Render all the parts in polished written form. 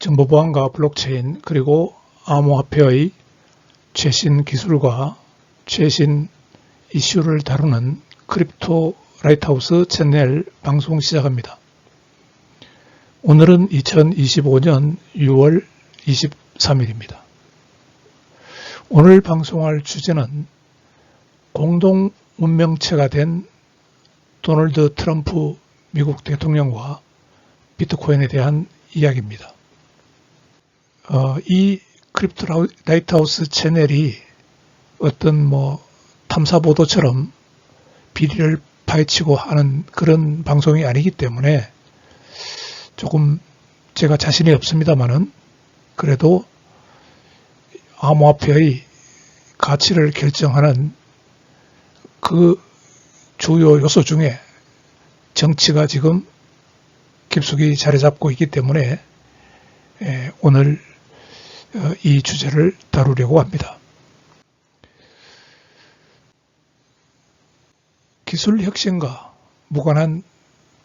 정보보안과 블록체인 그리고 암호화폐의 최신 기술과 최신 이슈를 다루는 크립토 라이트하우스 채널 방송 시작합니다. 오늘은 2025년 6월 23일입니다. 오늘 방송할 주제는 공동 운명체가 된 도널드 트럼프 미국 대통령과 비트코인에 대한 이야기입니다. 이 크립토 라이트하우스 채널이 어떤 탐사보도처럼 비리를 파헤치고 하는 그런 방송이 아니기 때문에 조금 제가 자신이 없습니다만은 그래도 암호화폐의 가치를 결정하는 그 주요 요소 중에 정치가 지금 깊숙이 자리 잡고 있기 때문에 오늘 이 주제를 다루려고 합니다. 기술 혁신과 무관한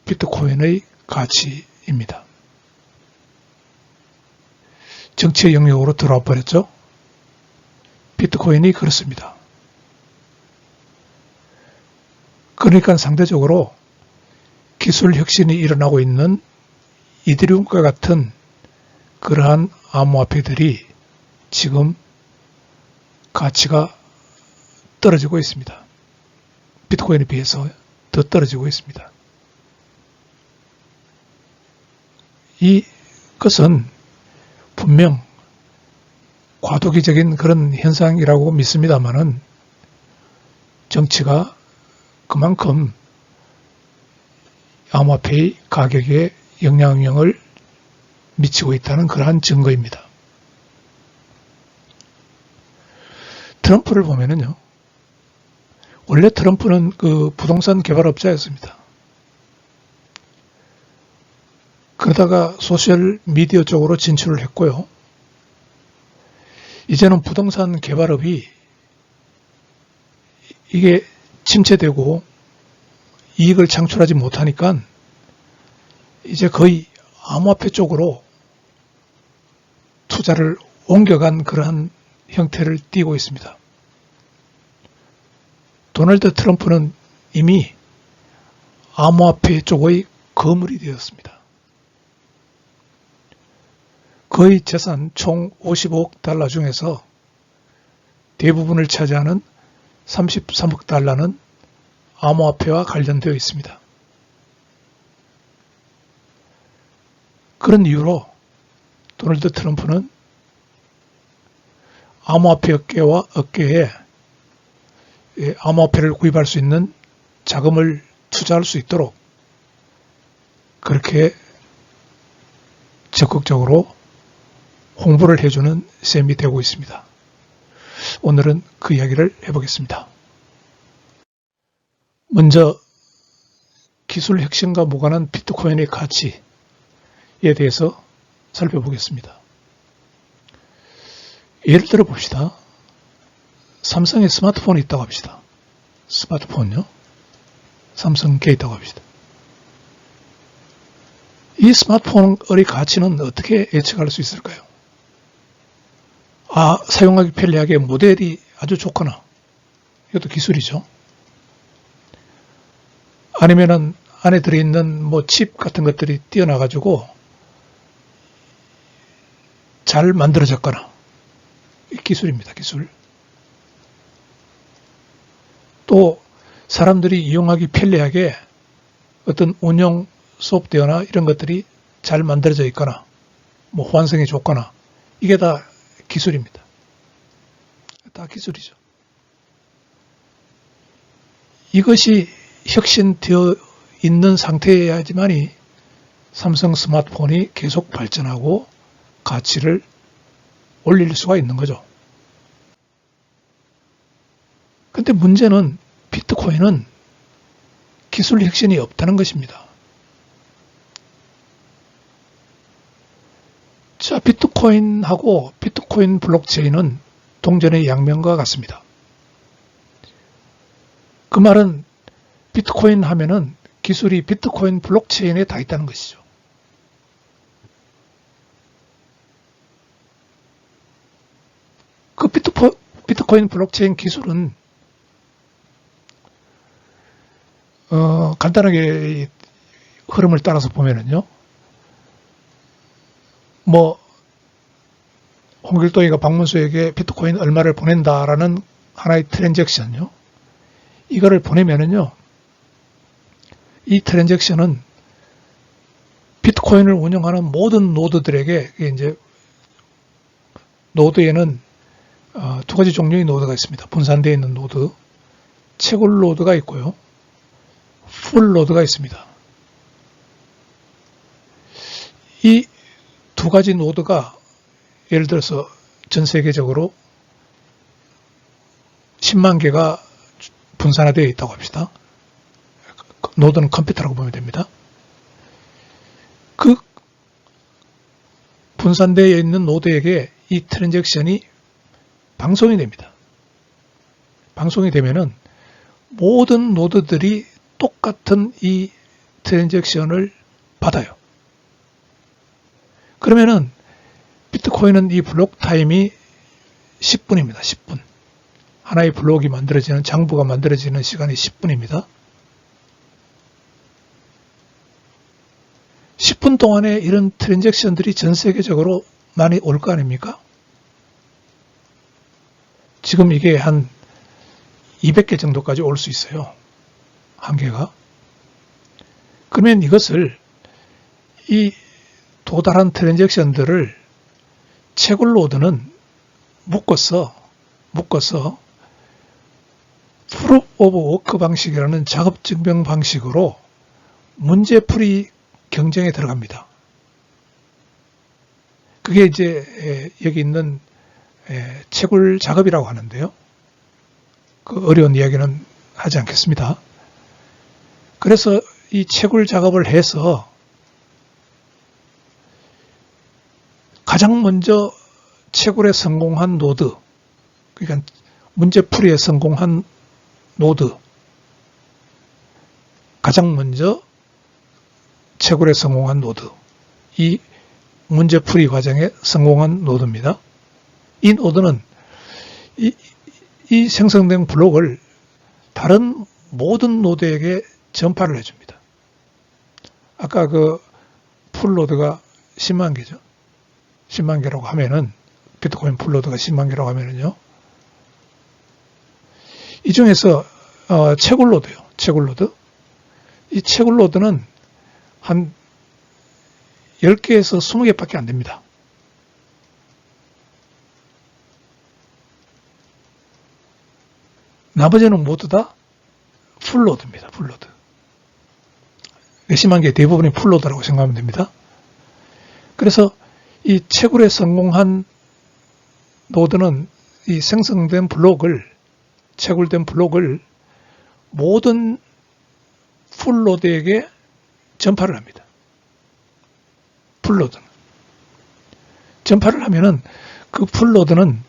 비트코인의 가치입니다. 정치의 영역으로 들어와 버렸죠. 비트코인이 그렇습니다. 그러니까 상대적으로 기술 혁신이 일어나고 있는 이더리움과 같은 그러한 암호화폐들이 지금 가치가 떨어지고 있습니다. 비트코인에 비해서 더 떨어지고 있습니다. 이것은 분명 과도기적인 그런 현상이라고 믿습니다만은 정치가 그만큼 암호화폐의 가격에 영향력을 미치고 있다는 그러한 증거입니다. 트럼프를 보면은요, 원래 트럼프는 그 부동산 개발업자였습니다. 그러다가 소셜 미디어 쪽으로 진출을 했고요. 이제는 부동산 개발업이 이게 침체되고 이익을 창출하지 못하니까 이제 거의 암호화폐 쪽으로 투자를 옮겨간 그러한 형태를 띠고 있습니다. 도널드 트럼프는 이미 암호화폐 쪽의 거물이 되었습니다. 그의 재산 총 55억 달러 중에서 대부분을 차지하는 33억 달러는 암호화폐와 관련되어 있습니다. 그런 이유로 도널드 트럼프는 암호화폐 업계에 암호화폐를 구입할 수 있는 자금을 투자할 수 있도록 그렇게 적극적으로 홍보를 해주는 셈이 되고 있습니다. 오늘은 그 이야기를 해보겠습니다. 먼저 기술 혁신과 무관한 비트코인의 가치에 대해서 살펴보겠습니다. 예를 들어 봅시다. 삼성의 스마트폰이 있다고 합시다. 스마트폰요. 삼성게 있다고 합시다. 이 스마트폰의 가치는 어떻게 예측할 수 있을까요? 사용하기 편리하게 모델이 아주 좋거나, 이것도 기술이죠. 아니면은 안에 들어있는 칩 같은 것들이 뛰어나가지고 잘 만들어졌거나, 기술입니다, 기술. 또 사람들이 이용하기 편리하게 어떤 운영 소프트웨어나 이런 것들이 잘 만들어져 있거나, 호환성이 좋거나, 이게 다 기술입니다. 다 기술이죠. 이것이 혁신되어 있는 상태여야지만이 삼성 스마트폰이 계속 발전하고 가치를 올릴 수가 있는 거죠. 근데 문제는 비트코인은 기술 혁신이 없다는 것입니다. 자, 비트코인하고 비트코인 블록체인은 동전의 양면과 같습니다. 그 말은 비트코인 하면은 기술이 비트코인 블록체인에 다 있다는 것이죠. 비트코인 블록체인 기술은 간단하게 이 흐름을 따라서 보면은요, 뭐 홍길동이가 박문수에게 비트코인 얼마를 보낸다라는 하나의 트랜잭션요, 이거를 보내면은요, 이 트랜잭션은 비트코인을 운영하는 모든 노드들에게, 이제 노드에는 두 가지 종류의 노드가 있습니다. 분산되어 있는 노드, 채굴 노드가 있고요, 풀 노드가 있습니다. 이 두 가지 노드가 예를 들어서 전 세계적으로 10만 개가 분산화되어 있다고 합시다. 노드는 컴퓨터라고 보면 됩니다. 그 분산되어 있는 노드에게 이 트랜잭션이 방송이 됩니다. 방송이 되면은 모든 노드들이 똑같은 이 트랜잭션을 받아요. 그러면은 비트코인은 이 블록 타임이 10분입니다. 10분. 하나의 블록이 만들어지는, 장부가 만들어지는 시간이 10분입니다. 10분 동안에 이런 트랜잭션들이 전 세계적으로 많이 올 거 아닙니까? 지금 이게 한 200개 정도까지 올 수 있어요. 한 개가. 그러면 이것을, 이 도달한 트랜잭션들을 채굴 노드는 묶어서 프루프 오브 워크 방식이라는 작업 증명 방식으로 문제풀이 경쟁에 들어갑니다. 그게 이제 여기 있는 채굴 작업이라고 하는데요. 그 어려운 이야기는 하지 않겠습니다. 그래서 이 채굴 작업을 해서 가장 먼저 채굴에 성공한 노드, 그러니까 문제풀이에 성공한 노드, 가장 먼저 채굴에 성공한 노드, 이 문제풀이 과정에 성공한 노드입니다. 이 노드는 이 생성된 블록을 다른 모든 노드에게 전파를 해줍니다. 아까 그 풀노드가 10만 개죠. 10만 개라고 하면은, 비트코인 풀노드가 10만 개라고 하면은요, 이 중에서 채굴노드요. 채굴노드. 이 채굴노드는 한 10개에서 20개밖에 안 됩니다. 나머지는 모두 다 풀노드입니다. 풀노드. 몇십만 개 대부분이 풀노드라고 생각하면 됩니다. 그래서 이 채굴에 성공한 노드는 이 생성된 블록을, 채굴된 블록을 모든 풀노드에게 전파를 합니다. 풀노드는. 전파를 하면은 그 풀노드는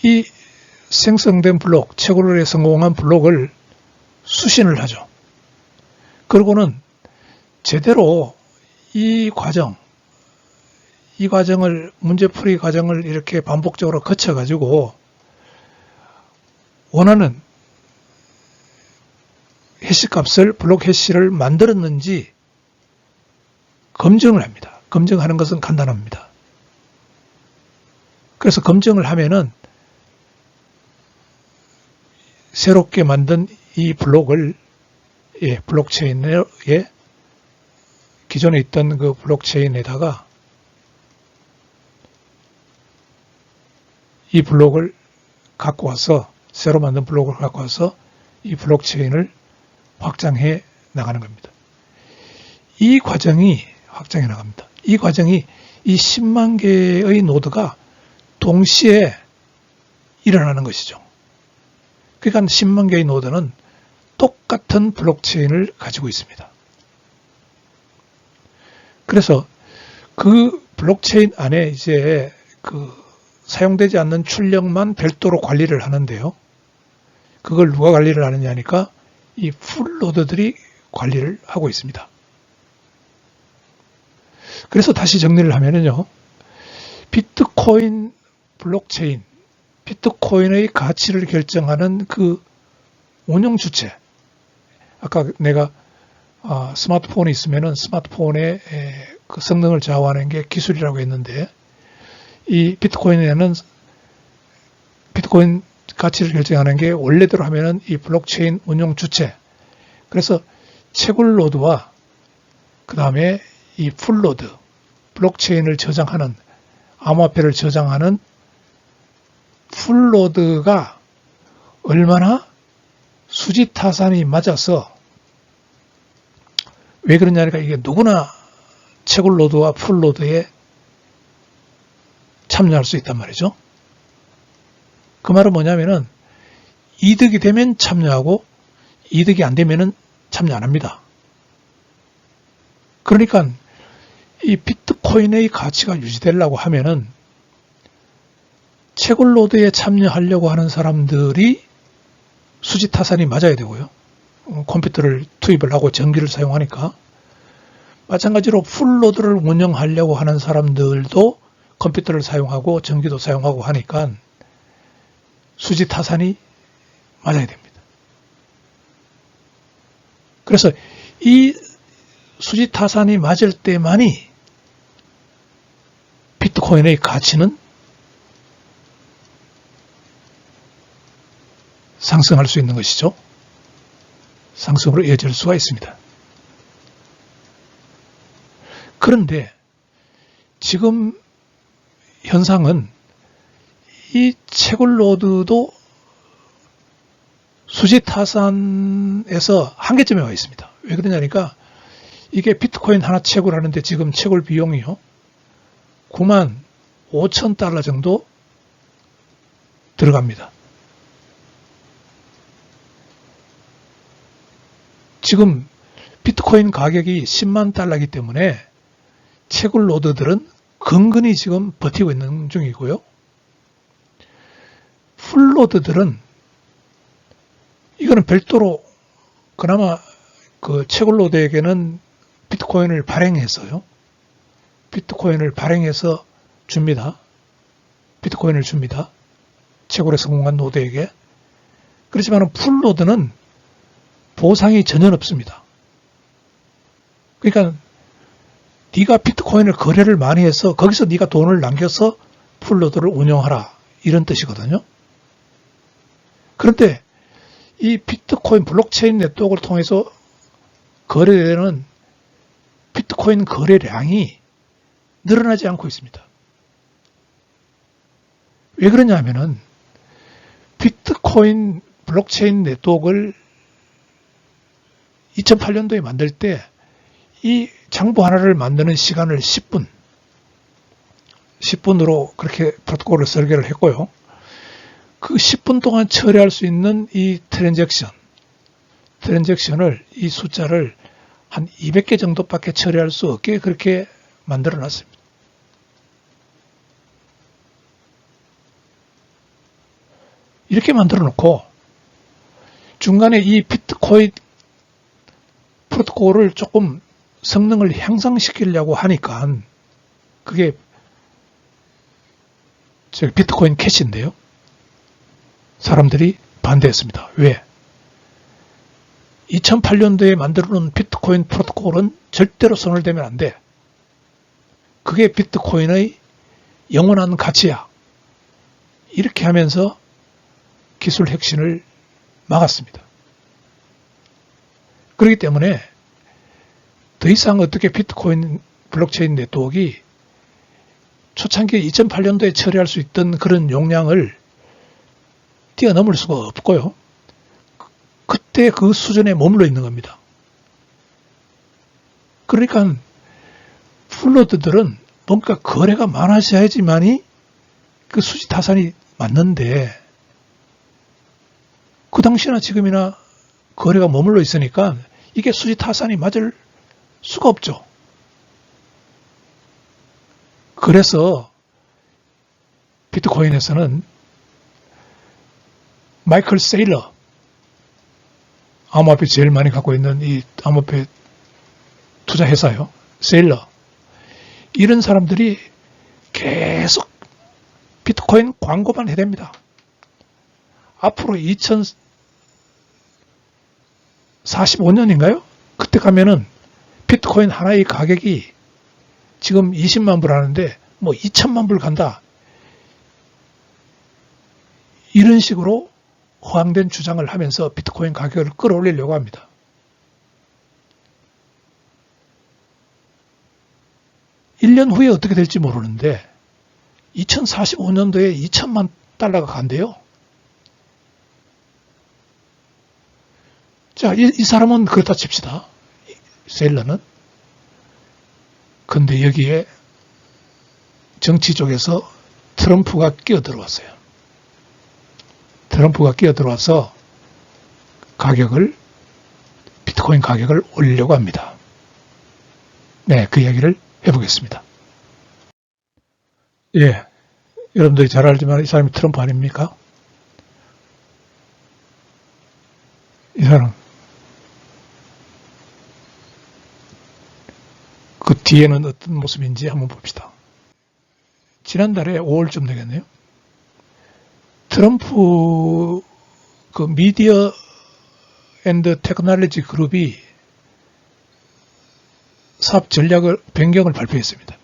이 생성된 블록, 채굴에 성공한 블록을 수신을 하죠. 그리고는 제대로 이 과정을, 문제풀이 과정을 이렇게 반복적으로 거쳐가지고 원하는 해시값을, 블록 해시를 만들었는지 검증을 합니다. 검증하는 것은 간단합니다. 그래서 검증을 하면은 새롭게 만든 이 블록을, 블록체인에, 기존에 있던 그 블록체인에다가 이 블록을 갖고 와서, 새로 만든 블록을 갖고 와서 이 블록체인을 확장해 나가는 겁니다. 이 과정이 확장해 나갑니다. 이 과정이 이 10만 개의 노드가 동시에 일어나는 것이죠. 그러니까 10만 개의 노드는 똑같은 블록체인을 가지고 있습니다. 그래서 그 블록체인 안에 이제 그 사용되지 않는 출력만 별도로 관리를 하는데요. 그걸 누가 관리를 하느냐니까 이 풀노드들이 관리를 하고 있습니다. 그래서 다시 정리를 하면은요, 비트코인 블록체인, 비트코인의 가치를 결정하는 그 운영 주체. 아까 내가 스마트폰이 있으면은 스마트폰의 그 성능을 좌우하는 게 기술이라고 했는데, 이 비트코인에는 비트코인 가치를 결정하는 게 원래대로 하면은 이 블록체인 운영 주체. 그래서 채굴 노드와 그 다음에 이 풀노드, 블록체인을 저장하는, 암호화폐를 저장하는 풀노드가 얼마나 수지타산이 맞아서, 왜 그러냐니까 이게 누구나 채굴 노드와 풀노드에 참여할 수 있단 말이죠. 그 말은 뭐냐면은 이득이 되면 참여하고 이득이 안 되면은 참여 안 합니다. 그러니까 이 비트코인의 가치가 유지되려고 하면은 채굴 노드에 참여하려고 하는 사람들이 수지타산이 맞아야 되고요. 컴퓨터를 투입을 하고 전기를 사용하니까. 마찬가지로 풀노드를 운영하려고 하는 사람들도 컴퓨터를 사용하고 전기도 사용하고 하니까 수지타산이 맞아야 됩니다. 그래서 이 수지타산이 맞을 때만이 비트코인의 가치는 상승할 수 있는 것이죠. 상승으로 이어질 수가 있습니다. 그런데 지금 현상은 이 채굴 노드도 수지타산에서 한계점에 와 있습니다. 왜 그러냐니까 이게 비트코인 하나 채굴하는데 지금 채굴 비용이요 95,000달러 정도 들어갑니다. 지금 비트코인 가격이 10만 달러이기 때문에 채굴 노드들은 근근히 지금 버티고 있는 중이고요. 풀노드들은 이거는 별도로 그나마 그 채굴 노드에게는 비트코인을 발행해서요. 비트코인을 발행해서 줍니다. 비트코인을 줍니다. 채굴에 성공한 노드에게. 그렇지만 풀노드는 보상이 전혀 없습니다. 그러니까 네가 비트코인을 거래를 많이 해서 거기서 네가 돈을 남겨서 풀노드를 운영하라 이런 뜻이거든요. 그런데 이 비트코인 블록체인 네트워크를 통해서 거래되는 비트코인 거래량이 늘어나지 않고 있습니다. 왜 그러냐면은 비트코인 블록체인 네트워크를 2008년도에 만들 때 이 장부 하나를 만드는 시간을 10분으로 그렇게 프로토콜을 설계를 했고요. 그 10분 동안 처리할 수 있는 이 트랜잭션을 이 숫자를 한 200개 정도밖에 처리할 수 없게 그렇게 만들어 놨습니다. 이렇게 만들어 놓고 중간에 이 비트코인 프로토콜을 조금 성능을 향상시키려고 하니까 그게 비트코인 캐시인데요. 사람들이 반대했습니다. 왜? 2008년도에 만들어놓은 비트코인 프로토콜은 절대로 손을 대면 안 돼. 그게 비트코인의 영원한 가치야. 이렇게 하면서 기술 혁신을 막았습니다. 그렇기 때문에 더 이상 어떻게 비트코인 블록체인 네트워크가 초창기 2008년도에 처리할 수 있던 그런 용량을 뛰어넘을 수가 없고요. 그때 그 수준에 머물러 있는 겁니다. 그러니까 풀노드들은 뭔가 거래가 많아져야지만이 그 수지타산이 맞는데 그 당시나 지금이나 거래가 머물러 있으니까 이게 수지타산이 맞을 수가 없죠. 그래서 비트코인에서는 마이클 세일러, 암호화폐 제일 많이 갖고 있는 이 암호화폐 투자회사요. 세일러. 이런 사람들이 계속 비트코인 광고만 해야 됩니다. 앞으로 2045년인가요? 그때 가면은 비트코인 하나의 가격이 지금 20만 불 하는데 뭐 2천만 불 간다. 이런 식으로 허황된 주장을 하면서 비트코인 가격을 끌어올리려고 합니다. 일 년 후에 어떻게 될지 모르는데 2045년도에 2천만 달러가 간대요. 자, 이 사람은 그렇다 칩시다. 셀러는. 근데 여기에 정치 쪽에서 트럼프가 끼어들어왔어요. 트럼프가 끼어들어와서 비트코인 가격을 올리려고 합니다. 네, 그 이야기를 해보겠습니다. 예, 여러분들이 잘 알지만 이 사람이 트럼프 아닙니까? 이 사람. 그 뒤에는 어떤 모습인지 한번 봅시다. 지난달에 5월쯤 되겠네요. 트럼프 그 미디어 앤드 테크놀로지 그룹이 사업 전략을 변경을 발표했습니다.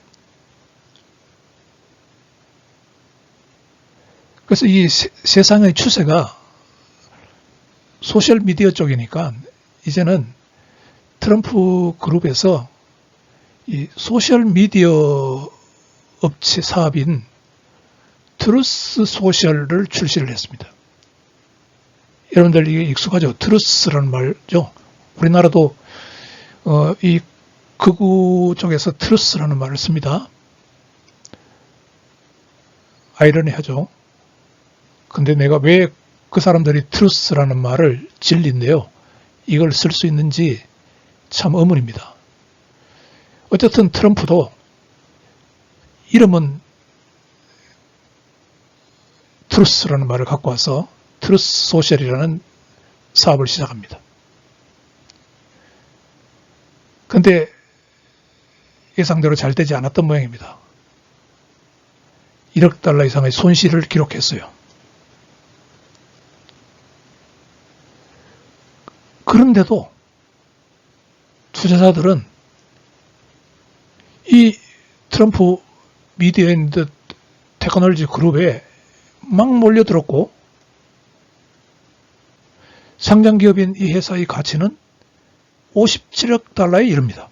그래서 이 세상의 추세가 소셜 미디어 쪽이니까 이제는 트럼프 그룹에서 이 소셜 미디어 업체 사업인 트루스 소셜을 출시를 했습니다. 여러분들 이게 익숙하죠? 트루스라는 말죠. 우리나라도 이 극우 쪽에서 트루스라는 말을 씁니다. 아이러니하죠. 근데 내가 왜 그 사람들이 트루스라는 말을 진리인데요. 이걸 쓸 수 있는지 참 의문입니다. 어쨌든 트럼프도 이름은 트루스라는 말을 갖고 와서 트루스 소셜이라는 사업을 시작합니다. 근데 예상대로 잘 되지 않았던 모양입니다. 1억 달러 이상의 손실을 기록했어요. 그런데도 투자자들은 이 트럼프 미디어 앤드 테크놀로지 그룹에 막 몰려들었고 상장기업인 이 회사의 가치는 57억 달러에 이릅니다.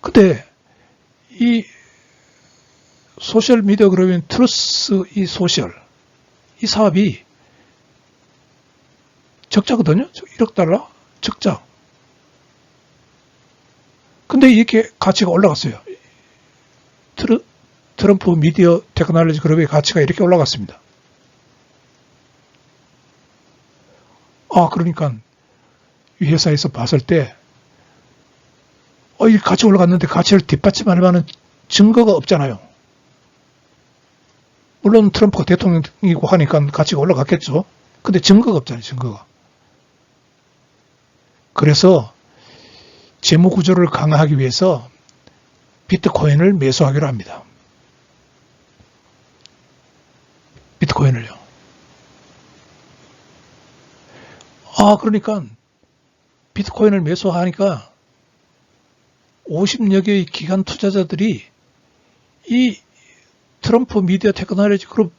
근데 이 소셜 미디어 그룹인 트루스 이 소셜 이 사업이 적자거든요. 1억 달러 적자. 근데 이렇게 가치가 올라갔어요. 트럼프 미디어 테크놀로지 그룹의 가치가 이렇게 올라갔습니다. 그러니까 이 회사에서 봤을 때 이 가치 올라갔는데 가치를 뒷받침할 만한 증거가 없잖아요. 물론 트럼프가 대통령이고 하니까 가치가 올라갔겠죠. 근데 증거가 없잖아요. 증거가. 그래서 재무 구조를 강화하기 위해서 비트코인을 매수하기로 합니다. 비트코인을요. 그러니까 비트코인을 매수하니까 50여 개의 기관 투자자들이 이 트럼프 미디어 테크놀로지 그룹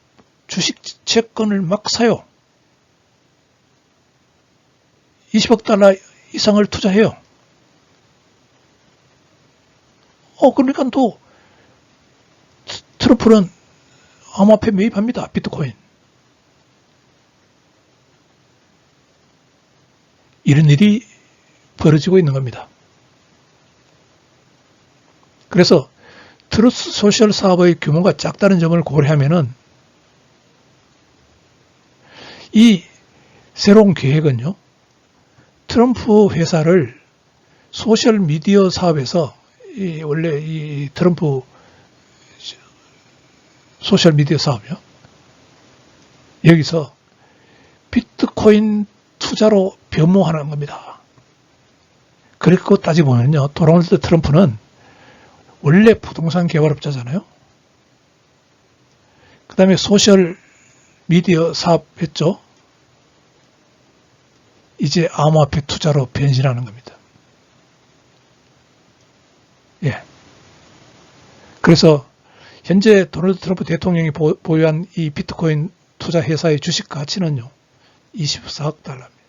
주식 채권을 막 사요. 20억 달러 이상을 투자해요. 그러니까 또 트럼프는 암호화폐 매입합니다. 비트코인. 이런 일이 벌어지고 있는 겁니다. 그래서 트루스 소셜 사업의 규모가 작다는 점을 고려하면은 이 새로운 계획은요. 트럼프 회사를 소셜 미디어 사업에서 원래 이 트럼프 소셜 미디어 사업이요. 여기서 비트코인 투자로 변모하는 겁니다. 그렇고 따지고 보면요. 도널드 트럼프는 원래 부동산 개발업자잖아요. 그 다음에 소셜 미디어 사업 했죠. 이제 암호화폐 투자로 변신하는 겁니다. 예. 그래서 현재 도널드 트럼프 대통령이 보유한 이 비트코인 투자 회사의 주식 가치는요, 24억 달러입니다.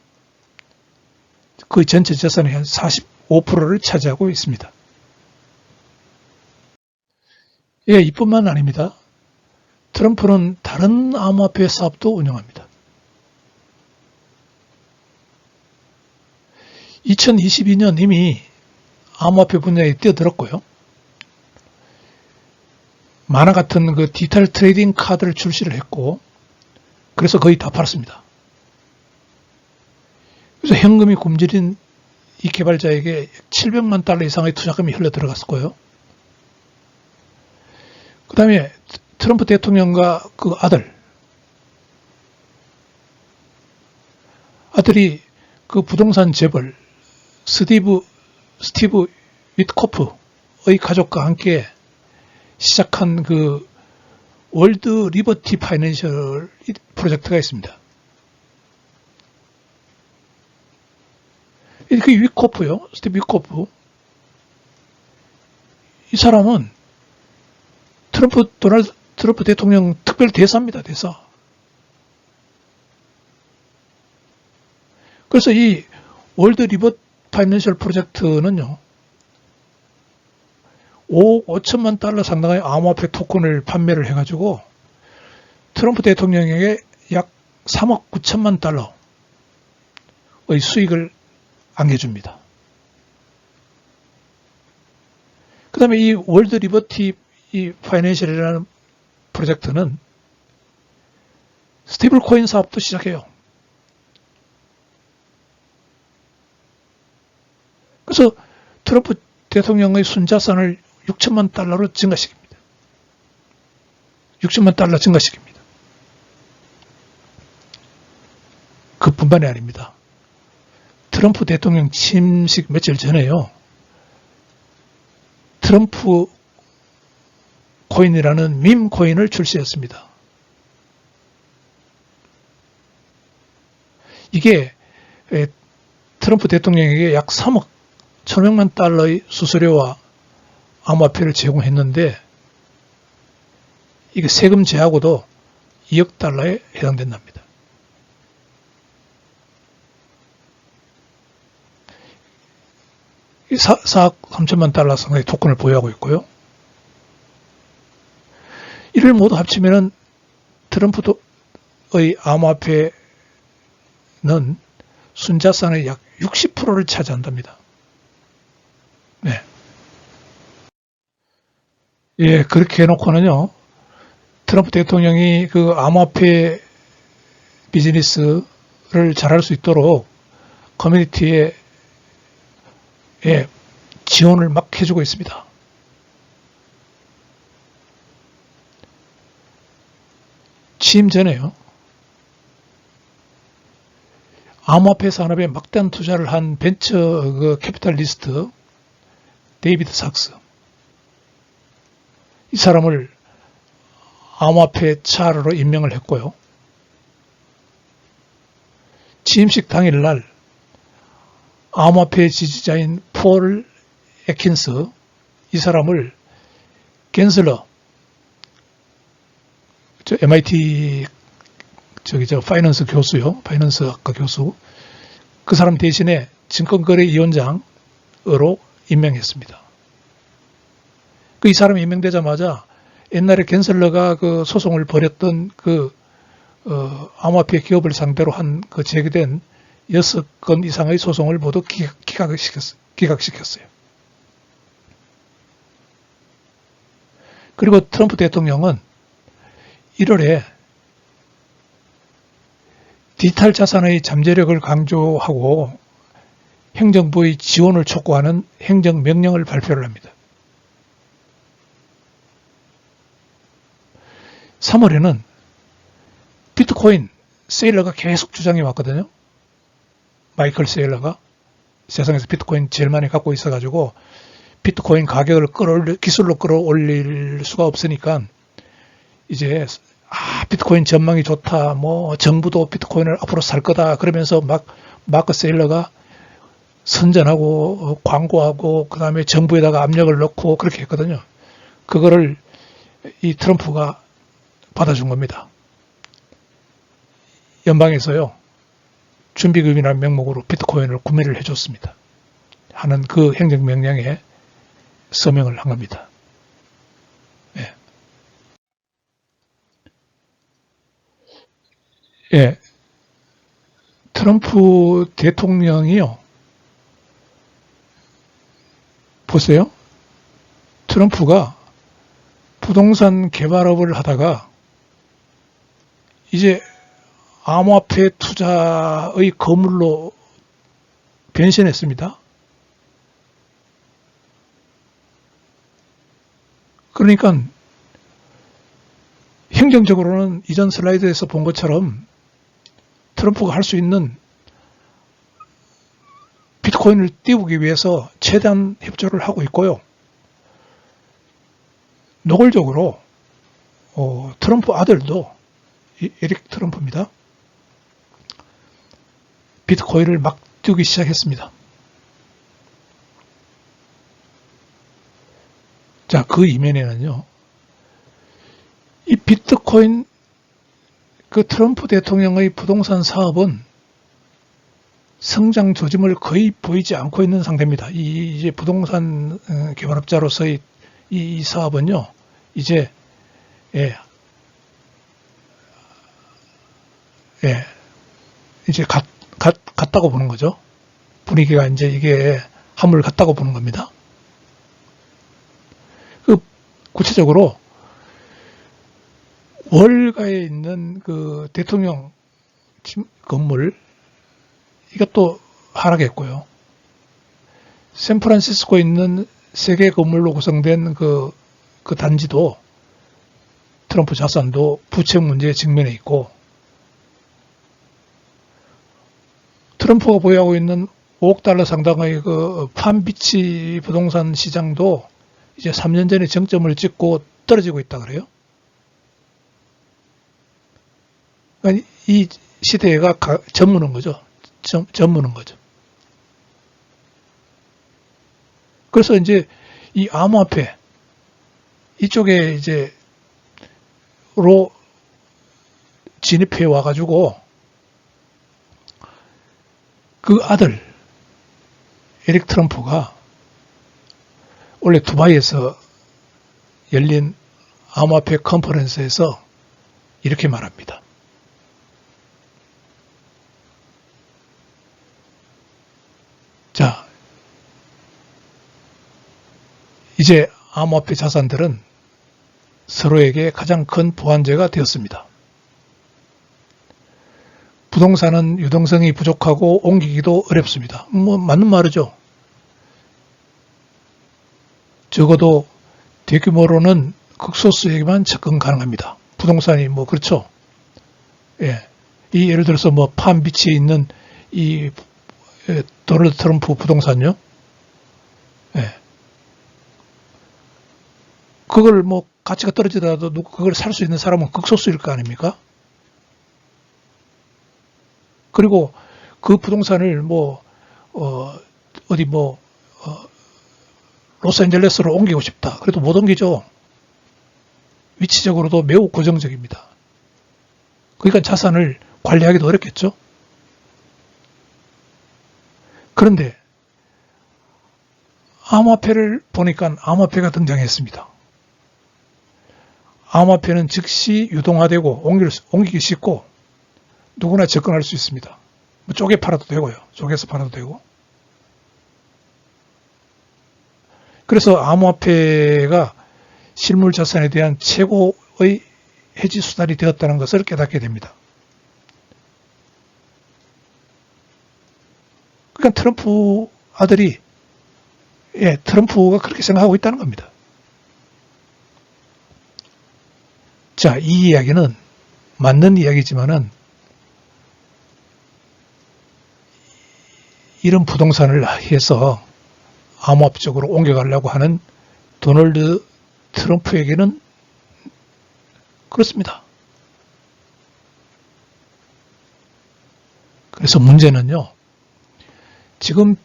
그 전체 재산의 한 45%를 차지하고 있습니다. 예, 이뿐만 아닙니다. 트럼프는 다른 암호화폐 사업도 운영합니다. 2022년 이미 암호화폐 분야에 뛰어들었고요. 만화 같은 그 디지털 트레이딩 카드를 출시를 했고, 그래서 거의 다 팔았습니다. 그래서 현금이 굶주린 이 개발자에게 700만 달러 이상의 투자금이 흘러 들어갔고요. 그 다음에 트럼프 대통령과 그 아들이 그 부동산 재벌 스티브 위트코프의 가족과 함께 시작한 그 월드 리버티 파이낸셜 프로젝트가 있습니다. 그 위코프요, 스티브 위코프. 이 사람은 도널드 트럼프 대통령 특별 대사입니다, 대사. 그래서 이 월드 리버티 파이낸셜 프로젝트는요, 5억 5천만 달러 상당의 암호화폐 토큰을 판매를 해가지고 트럼프 대통령에게 약 3억 9천만 달러의 수익을 안겨줍니다. 그 다음에 이 월드 리버티 파이낸셜이라는 프로젝트는 스테이블 코인 사업도 시작해요. 그래서 트럼프 대통령의 순자산을 6천만 달러로 증가시킵니다. 6천만 달러 증가시킵니다. 그뿐만이 아닙니다. 트럼프 대통령 취임식 며칠 전에요. 트럼프 코인이라는 밈 코인을 출시했습니다. 이게 트럼프 대통령에게 약 3억 1,500만 달러의 수수료와 암호화폐를 제공했는데 이게 세금 제하고도 2억 달러에 해당된답니다. 이 4억 3천만 달러 상당의 토큰을 보유하고 있고요. 이를 모두 합치면 트럼프의 암호화폐는 순자산의 약 60%를 차지한답니다. 네. 예, 그렇게 해놓고는요, 트럼프 대통령이 그 암호화폐 비즈니스를 잘할 수 있도록 커뮤니티에 지원을 막 해주고 있습니다. 취임 전에요, 암호화폐 산업에 막대한 투자를 한 벤처 그 캐피탈리스트 데이비드 sak스, 이 사람을 암호화폐 차르로 임명을 했고요. 취임식 당일날 암호화폐 지지자인 폴 애킨스, 이 사람을 겐슬러, MIT 파이낸스 교수요, 파이낸스 학과 교수, 그 사람 대신에 증권거래위원장으로 임명했습니다. 이 사람이 임명되자마자 옛날에 겐슬러가 그 소송을 벌였던 그 암호화폐 기업을 상대로 한 그 제기된 6건 이상의 소송을 모두 기각시켰어요. 그리고 트럼프 대통령은 1월에 디지털 자산의 잠재력을 강조하고 행정부의 지원을 촉구하는 행정명령을 발표를 합니다. 3월에는 비트코인 세일러가 계속 주장해 왔거든요. 마이클 세일러가 세상에서 비트코인 제일 많이 갖고 있어가지고 비트코인 가격을 기술로 끌어올릴 수가 없으니까 이제 비트코인 전망이 좋다. 뭐 정부도 비트코인을 앞으로 살 거다. 그러면서 막 마크 세일러가 선전하고 광고하고 그다음에 정부에다가 압력을 넣고 그렇게 했거든요. 그거를 이 트럼프가 받아준 겁니다. 연방에서요. 준비금이라는 명목으로 비트코인을 구매를 해줬습니다. 하는 그 행정명령에 서명을 한 겁니다. 예. 예. 트럼프 대통령이요. 보세요. 트럼프가 부동산 개발업을 하다가 이제 암호화폐 투자의 거물로 변신했습니다. 그러니까 행정적으로는 이전 슬라이드에서 본 것처럼 트럼프가 할 수 있는 비트코인을 띄우기 위해서 최대한 협조를 하고 있고요. 노골적으로 트럼프 아들도 에릭 트럼프입니다. 비트코인을 막 띄우기 시작했습니다. 자, 그 이면에는요. 이 비트코인 그 트럼프 대통령의 부동산 사업은 성장 조짐을 거의 보이지 않고 있는 상태입니다. 이제 부동산 개발업자로서의 이 사업은요, 이제 이제 갔다고 보는 거죠. 분위기가 이제 이게 한물 갔다고 보는 겁니다. 그 구체적으로 월가에 있는 그 대통령 건물 이것도 하락했고요. 샌프란시스코에 있는 세 개 건물로 구성된 그 단지도 트럼프 자산도 부채 문제에 직면해 있고 트럼프가 보유하고 있는 5억 달러 상당의 그 팜비치 부동산 시장도 이제 3년 전에 정점을 찍고 떨어지고 있다 그래요. 그러니까 이 시대가 저무는 거죠. 저무는 거죠. 그래서 이제 이 암호화폐 이쪽에 이제 로 진입해 와가지고 그 아들 에릭 트럼프가 원래 두바이에서 열린 암호화폐 컨퍼런스에서 이렇게 말합니다. 자, 이제 암호화폐 자산들은 서로에게 가장 큰 보완제가 되었습니다. 부동산은 유동성이 부족하고 옮기기도 어렵습니다. 뭐 맞는 말이죠. 적어도 대규모로는 극소수에게만 접근 가능합니다. 부동산이 뭐 그렇죠. 예. 이 예를 들어서 뭐 팜비치에 있는 이 도널드 트럼프 부동산요. 예. 그걸 뭐 가치가 떨어지더라도 그걸 살 수 있는 사람은 극소수일 거 아닙니까? 그리고 그 부동산을 뭐 어디 뭐 로스앤젤레스로 옮기고 싶다. 그래도 못 옮기죠. 위치적으로도 매우 고정적입니다. 그러니까 자산을 관리하기도 어렵겠죠. 그런데 암호화폐를 보니까 암호화폐가 등장했습니다. 암호화폐는 즉시 유동화되고 옮기기 쉽고 누구나 접근할 수 있습니다. 뭐 쪼개 팔아도 되고요. 쪼개서 팔아도 되고. 그래서 암호화폐가 실물 자산에 대한 최고의 해지 수단이 되었다는 것을 깨닫게 됩니다. 그러니까 트럼프 아들이 트럼프가 그렇게 생각하고 있다는 겁니다. 자, 이 이야기는 맞는 이야기지만은 이런 부동산을 해서 암호화폐적으로 옮겨가려고 하는 도널드 트럼프에게는 그렇습니다. 그래서 문제는요, 지금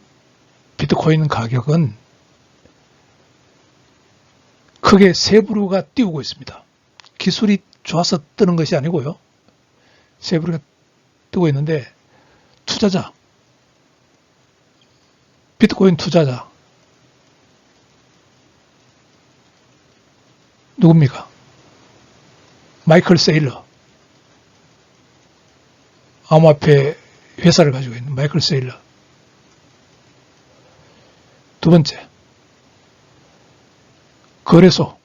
비트코인 가격은 크게 세 부류가 띄우고 있습니다. 기술이 좋아서 뜨는 것이 아니고요. 세 부류가 뜨고 있는데, 투자자, 비트코인 투자자 누굽니까? 마이클 세일러, 암호화폐 회사를 가지고 있는 마이클 세일러. 두 번째, 거래소,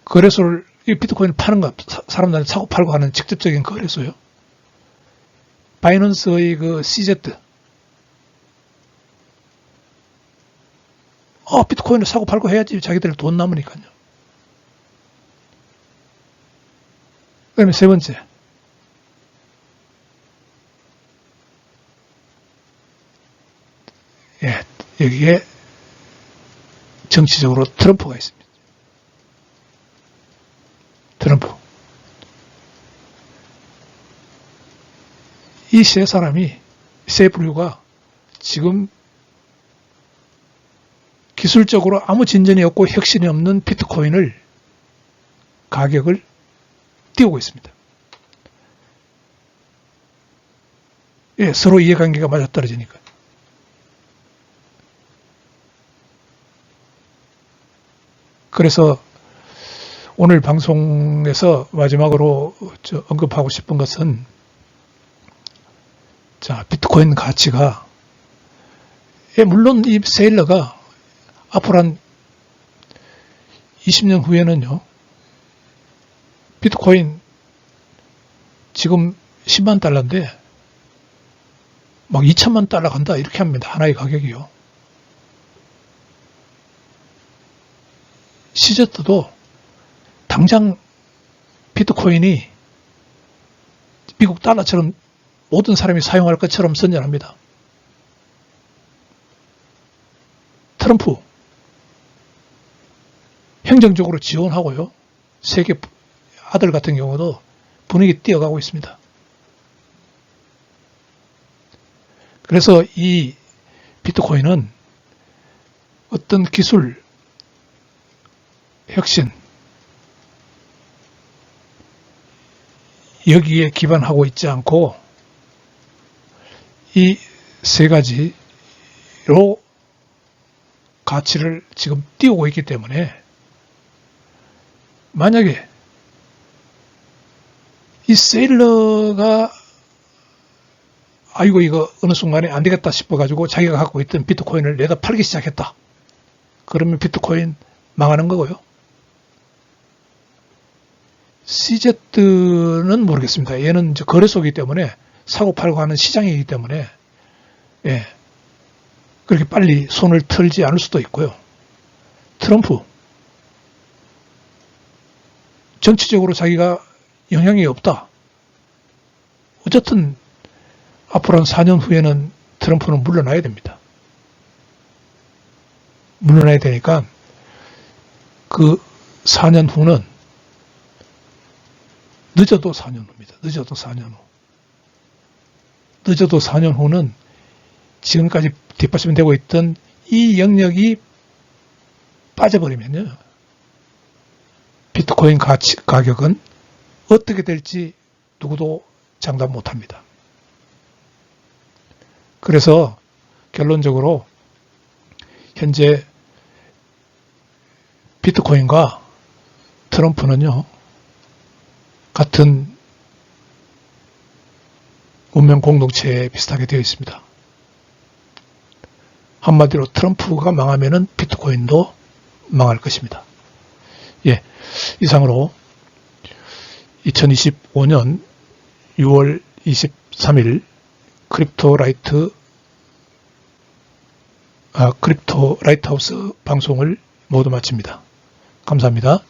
거래소를, 이 비트코인을 파는 거, 사람들이 사고 팔고 하는 직접적인 거래소요. 바이낸스의 그 CZ, 비트코인을 사고 팔고 해야지 자기들 돈 남으니까요. 그 다음에 세 번째, 여기에 정치적으로 트럼프가 있습니다. 트럼프. 이 세 사람이, 세 부류가 지금 기술적으로 아무 진전이 없고 혁신이 없는 비트코인을 가격을 띄우고 있습니다. 서로 이해관계가 맞아떨어지니까. 그래서 오늘 방송에서 마지막으로 언급하고 싶은 것은, 자, 비트코인 가치가, 물론 이 세일러가 앞으로 한 20년 후에는요, 비트코인 지금 10만 달러인데 막 2천만 달러 간다 이렇게 합니다. 하나의 가격이요. CZ도 당장 비트코인이 미국 달러처럼 모든 사람이 사용할 것처럼 선전합니다. 트럼프 행정적으로 지원하고요. 세계 아들 같은 경우도 분위기 띄어가고 있습니다. 그래서 이 비트코인은 어떤 기술 혁신, 여기에 기반하고 있지 않고 이 세 가지로 가치를 지금 띄우고 있기 때문에, 만약에 이 세일러가 이거 어느 순간에 안 되겠다 싶어가지고 자기가 갖고 있던 비트코인을 내다 팔기 시작했다. 그러면 비트코인 망하는 거고요. CZ는 모르겠습니다. 얘는 이제 거래소이기 때문에 사고 팔고 하는 시장이기 때문에 그렇게 빨리 손을 털지 않을 수도 있고요. 트럼프 정치적으로 자기가 영향이 없다. 어쨌든 앞으로 한 4년 후에는 트럼프는 물러나야 됩니다. 물러나야 되니까 그 4년 후는 늦어도 4년 후입니다. 늦어도 4년 후. 늦어도 4년 후는 지금까지 뒷받침이 되고 있던 이 영역이 빠져버리면요. 비트코인 가격은 어떻게 될지 누구도 장담 못합니다. 그래서 결론적으로 현재 비트코인과 트럼프는요, 같은 운명 공동체에 비슷하게 되어 있습니다. 한마디로 트럼프가 망하면은 비트코인도 망할 것입니다. 이상으로 2025년 6월 23일 크립토 라이트하우스 방송을 모두 마칩니다. 감사합니다.